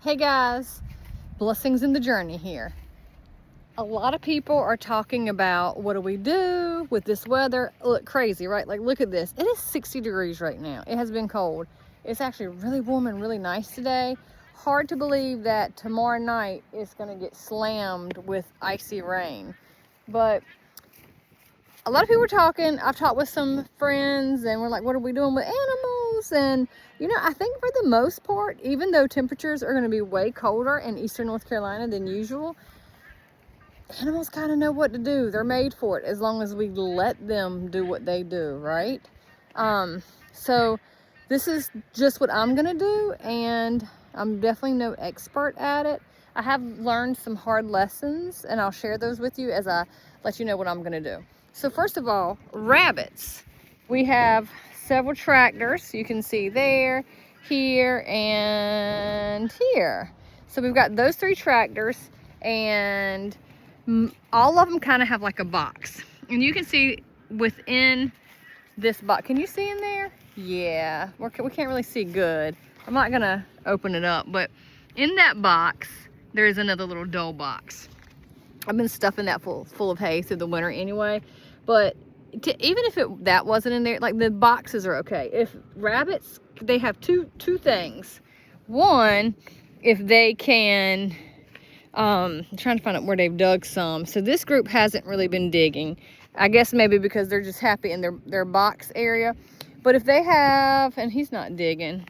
Hey guys, blessings in the journey here. A lot of people are talking about what do we do with this weather. Look, crazy, right? Like, look at this. It is 60 degrees right now. It has been cold. It's actually really warm and really nice today. Hard to believe that tomorrow night it's going to get slammed with icy rain. But a lot of people are talking. I've talked with some friends and we're like, what are we doing with animals? And I think for the most part, even though temperatures are going to be way colder in eastern North Carolina than usual, animals kind of know what to do. They're made for it as long as we let them do what they do, right? So this is just what I'm going to do, and I'm definitely no expert at it. I have learned some hard lessons, and I'll share those with you as I let you know what I'm going to do. So first of all, rabbits. We have several tractors. You can see there, here, and here. So we've got those 3 tractors, and all of them kind of have like a box. And you can see within this box. Can you see in there? Yeah, we can't really see good. I'm not going to open it up, but in that box, there is another little dough box. I've been stuffing that full of hay through the winter anyway, but even if that wasn't in there, like, the boxes are okay. If rabbits, they have two things. One, if they can, I'm trying to find out where they've dug some. So this group hasn't really been digging. I guess maybe because they're just happy in their box area. But if they have, and he's not digging.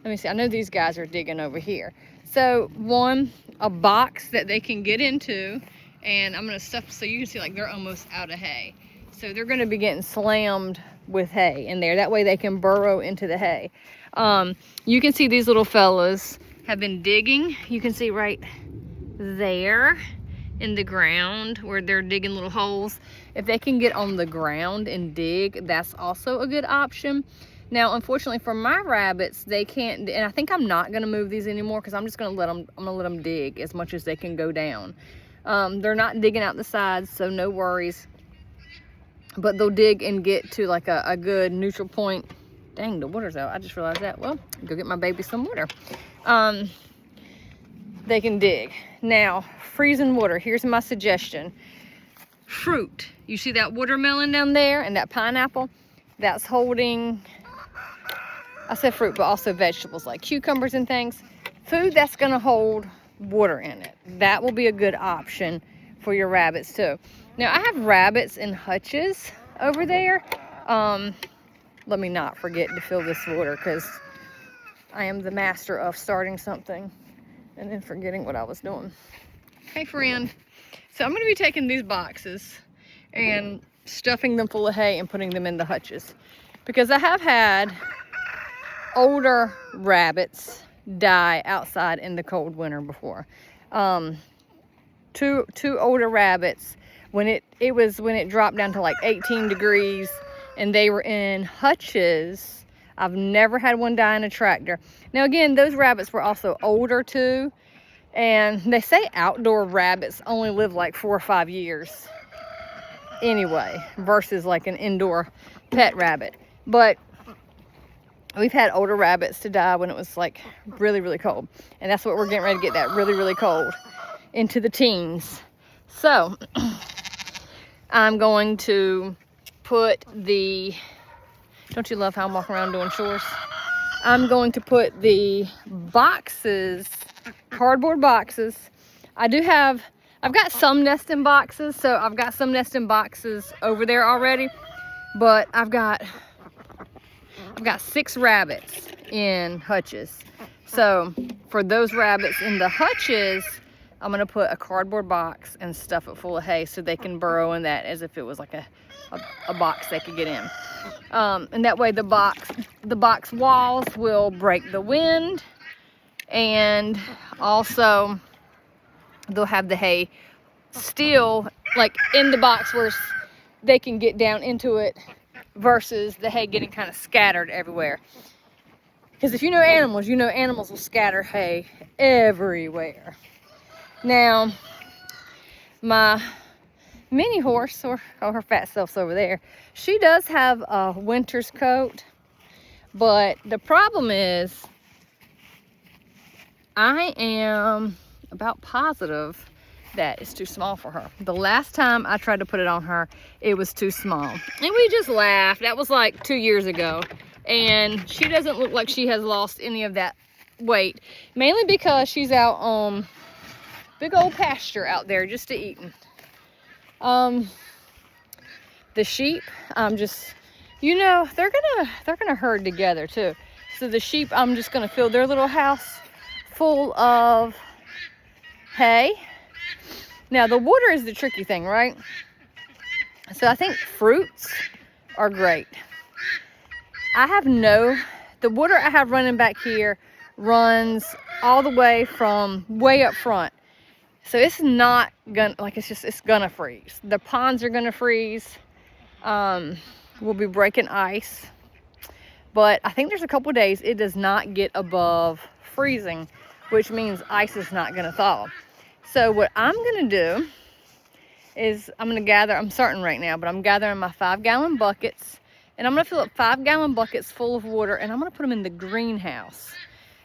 Let me see, I know these guys are digging over here. So one, a box that they can get into, and I'm gonna stuff so you can see, like, they're almost out of hay. So they're gonna be getting slammed with hay in there. That way they can burrow into the hay. You can see these little fellas have been digging. You can see right there in the ground where they're digging little holes. If they can get on the ground and dig, that's also a good option. Now, unfortunately for my rabbits, they can't, and I think I'm not gonna move these anymore because I'm just gonna let them dig as much as they can go down. They're not digging out the sides, so no worries. But they'll dig and get to like a good neutral point. Dang, the water's out. I just realized that. Well, go get my baby some water. They can dig. Now, freezing water, here's my suggestion. Fruit. You see that watermelon down there and that pineapple? That's holding, I said fruit, but also vegetables like cucumbers and things. Food that's gonna hold water in it. That will be a good option for your rabbits too. Now, I have rabbits in hutches over there. Let me not forget to fill this water because I am the master of starting something and then forgetting what I was doing. Hey friend, so I'm gonna be taking these boxes and stuffing them full of hay and putting them in the hutches because I have had older rabbits die outside in the cold winter before. Two older rabbits, when it dropped down to like 18 degrees and they were in hutches. I've never had one die in a tractor. Now again, those rabbits were also older too, and they say outdoor rabbits only live like 4 or 5 years anyway, versus like an indoor pet rabbit. But we've had older rabbits to die when it was like really, really cold, and that's what we're getting ready to get, that really, really cold into the teens. So I'm going to put the, don't you love how I'm walking around doing chores? I'm going to put the boxes, cardboard boxes. I've got some nesting boxes, so I've got some nesting boxes over there already, but I've got 6 rabbits in hutches. So for those rabbits in the hutches, I'm gonna put a cardboard box and stuff it full of hay so they can burrow in that as if it was like a box they could get in. And that way the box walls will break the wind, and also they'll have the hay still like in the box where they can get down into it versus the hay getting kind of scattered everywhere. Because if you know animals will scatter hay everywhere. Now, my mini horse, or her fat self's over there, she does have a winter's coat, but the problem is I am about positive that it's too small for her. The last time I tried to put it on her, it was too small. And we just laughed. That was like 2 years ago. And she doesn't look like she has lost any of that weight. Mainly because she's out on big old pasture out there just to eating. The sheep, you know, they're gonna herd together too. So the sheep, I'm just gonna fill their little house full of hay. Now the water is the tricky thing, right? So I think fruits are great. The water I have running back here runs all the way from way up front. So it's not gonna, it's gonna freeze. The ponds are gonna freeze. We'll be breaking ice. But I think there's a couple days it does not get above freezing, which means ice is not gonna thaw. So what I'm gonna do is I'm starting right now, but I'm gathering my 5-gallon buckets, and I'm gonna fill up 5-gallon buckets full of water, and I'm gonna put them in the greenhouse.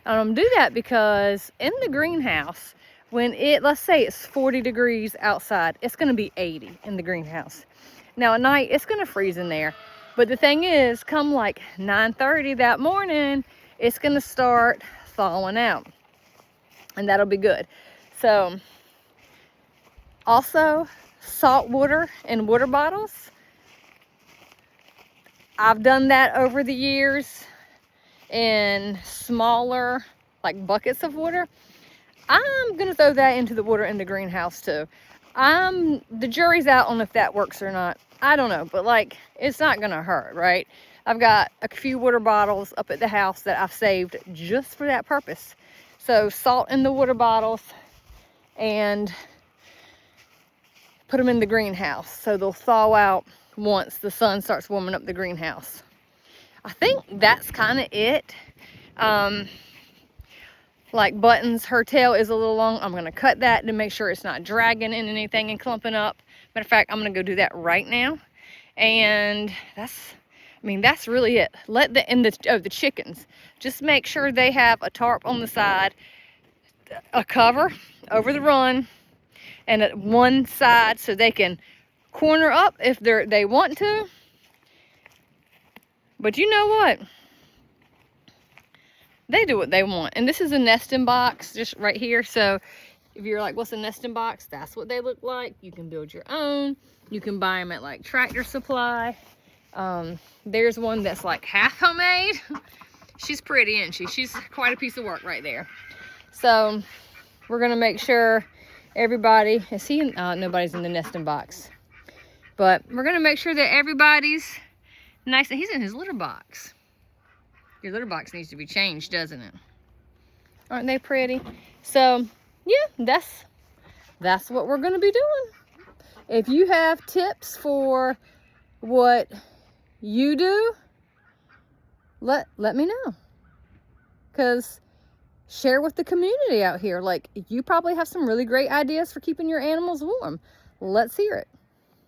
And I'm gonna do that because in the greenhouse, when let's say it's 40 degrees outside, it's gonna be 80 in the greenhouse. Now at night, it's gonna freeze in there. But the thing is, come like 9:30 that morning, it's gonna start thawing out. And that'll be good. So, also, salt water in water bottles. I've done that over the years in smaller, like buckets of water. I'm gonna throw that into the water in the greenhouse too. The jury's out on if that works or not. I don't know, but like, it's not gonna hurt, right? I've got a few water bottles up at the house that I've saved just for that purpose. So salt in the water bottles and put them in the greenhouse so they'll thaw out once the sun starts warming up the greenhouse. I think that's kind of it. Like Buttons, her tail is a little long. I'm gonna cut that to make sure it's not dragging in anything and clumping up. Matter of fact, I'm gonna go do that right now. And that's really it. The chickens, just make sure they have a tarp on the side, a cover over the run, and at one side so they can corner up if they want to. But you know what? They do what they want. And this is a nesting box just right here. So if you're like, what's a nesting box? That's what they look like. You can build your own. You can buy them at like Tractor Supply. There's one that's like half homemade. She's pretty, isn't she? She's quite a piece of work right there. So we're gonna make sure everybody, nobody's in the nesting box. But we're gonna make sure that everybody's nice. And he's in his litter box. Your litter box needs to be changed, doesn't it? Aren't they pretty? So yeah, that's what we're gonna be doing. If you have tips for what you do, let me know. Because share with the community out here. Like, you probably have some really great ideas for keeping your animals warm. Let's hear it.